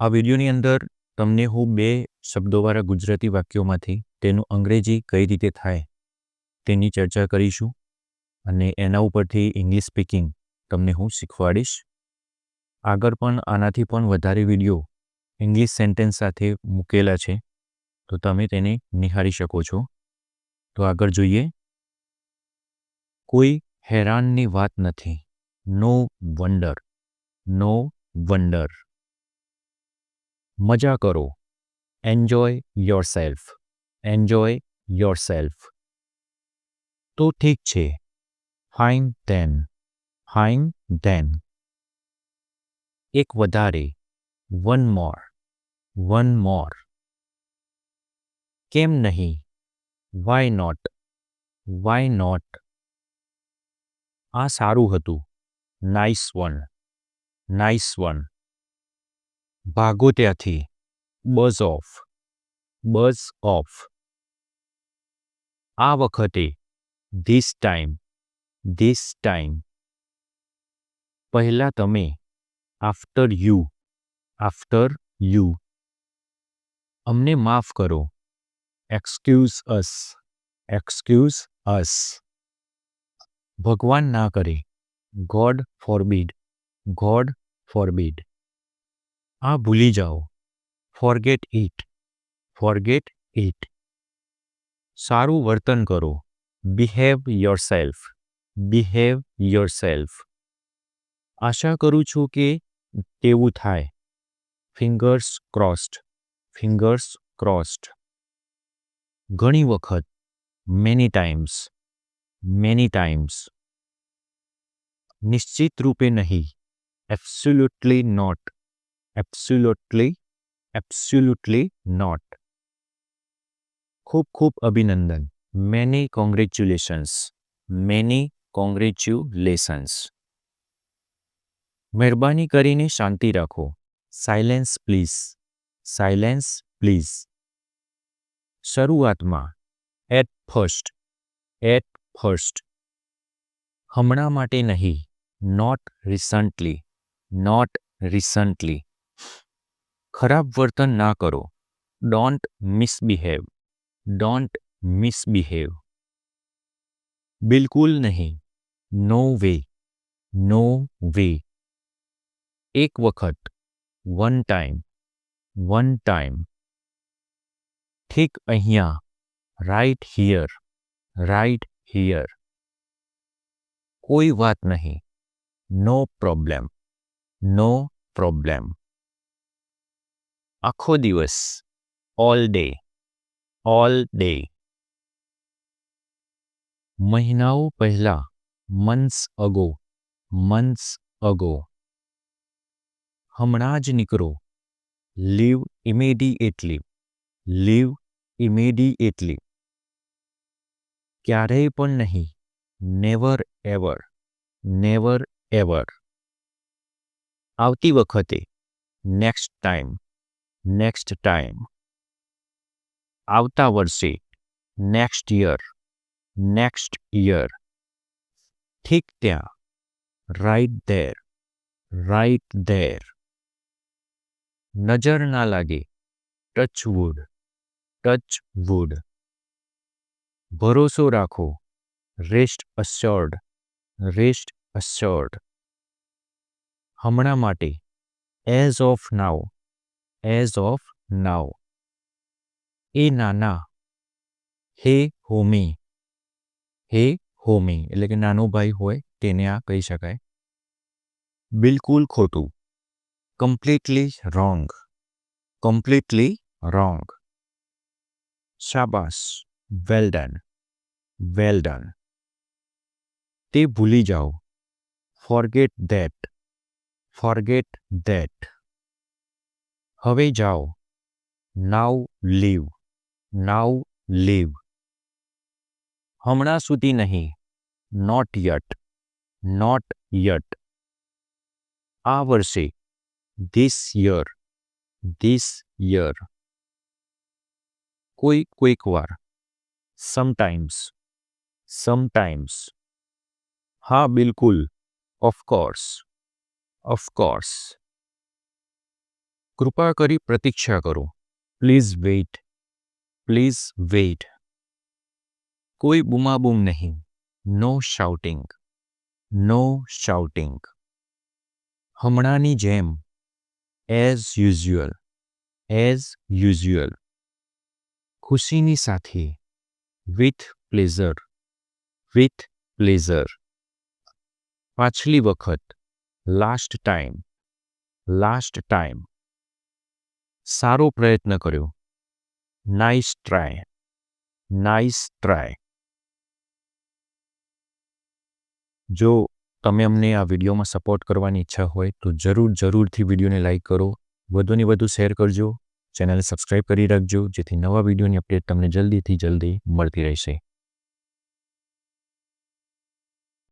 આ વિડીયોની અંદર તમને હું બે શબ્દોવાળા ગુજરાતી વાક્યોમાંથી તેનું અંગ્રેજી કઈ રીતે થાય તેની ચર્ચા કરીશું અને એના ઉપરથી ઇંગ્લિશ સ્પીકિંગ તમને હું શીખવાડીશ. આગળ પણ આનાથી પણ વધારે વિડીયો ઇંગ્લિશ સેન્ટેન્સ સાથે મૂકેલા છે, તો તમે તેને નિહાળી શકો છો. તો આગળ જોઈએ. કોઈ હેરાનની વાત નથી. No wonder, no wonder. મજા કરો. Enjoy yourself, enjoy yourself. તો ઠીક છે. Fine then, fine then. એક વધારે. One more, one more. કેમ નહીં? Why not, why not. આ સારું હતું. Nice one, nice one. ભાગો ત્યાંથી. Buzz off, buzz off. આ વખતે. This time, this time. પહેલાં તમે. After you, after you. અમને માફ કરો. Excuse us, excuse us. ભગવાન ના કરે. God ફોરબીડ, God forbid. આ ભૂલી જાઓ. Forget it, forget it. સારું વર્તન કરો. Behave yourself, behave yourself. આશા કરું છું કે તેવું થાય. Fingers crossed, fingers crossed. ઘણી વખત. Many times, many times. નિશ્ચિત રૂપે નહીં. Absolutely not, absolutely, absolutely not. ખૂબ ખૂબ અભિનંદન. Many congratulations, many congratulations. મહેરબાની કરીને શાંતિ રાખો. Silence please, silence please. શરૂઆતમાં. At first, at first. હમણાં માટે નહીં. Not recently, not recently. ખરાબ વર્તન ના કરો. Don't misbehave, don't misbehave. બિલકુલ નહીં. No way, no way. એક વખત. One time, one time. ઠીક અહીંયા. Right here, right here. કોઈ વાત નહીં. No problem, no problem. આખો દિવસ. All day, all day. મહિનાઓ પહેલા. Months ago, months ago. હમણાં જ નીકળો. Leave immediately, leave immediately. ક્યારેય પણ નહીં. Never ever, never ever. આવતી વખતે. Next time, next time. આવતા વર્ષે. Next year, next year. ઠીક ત્યાં. Right there, right there. નજર ના લાગે. Touch wood, touch wood. ભરોસો રાખો. Rest assured, rest assured. હમણાં માટે. As of now, as of now. એ નાના. હે હોમી, હે હોમી એટલે કે નાનો ભાઈ હોય તેને આ કહી શકાય. બિલકુલ ખોટું. Completely wrong, completely wrong. શાબાશ. Well done, well done. તે ભૂલી જાઓ. Forget that, forget that. હવે જાઓ. Now leave, now leave. હમણાં સુધી નહીં. Not yet, not yet. આ વર્ષે. This year, this year. કોઈક વાર. Sometimes, sometimes. હા બિલકુલ. Of course, of course. કૃપા કરી પ્રતીક્ષા કરો. Please wait. Please wait. કોઈ બૂમાબૂમ નહીં. No shouting. No shouting. હમણાંની જેમ. As usual. As usual. ખુશીની સાથે. With pleasure. With pleasure. પાછલી વખત. Last time. Last time. સારો પ્રયત્ન કર્યો. Nice try. Nice try. જો તમે અમને આ વિડીયોમાં સપોર્ટ કરવાની ઈચ્છા હોય તો જરૂરથી વિડીયોને લાઇક કરો, વધુને વધુ શેર કરજો, ચેનલને સબસ્ક્રાઈબ કરી રાખજો, જેથી નવા વિડીયોની અપડેટ તમને જલ્દીથી જલ્દી મળતી રહેશે.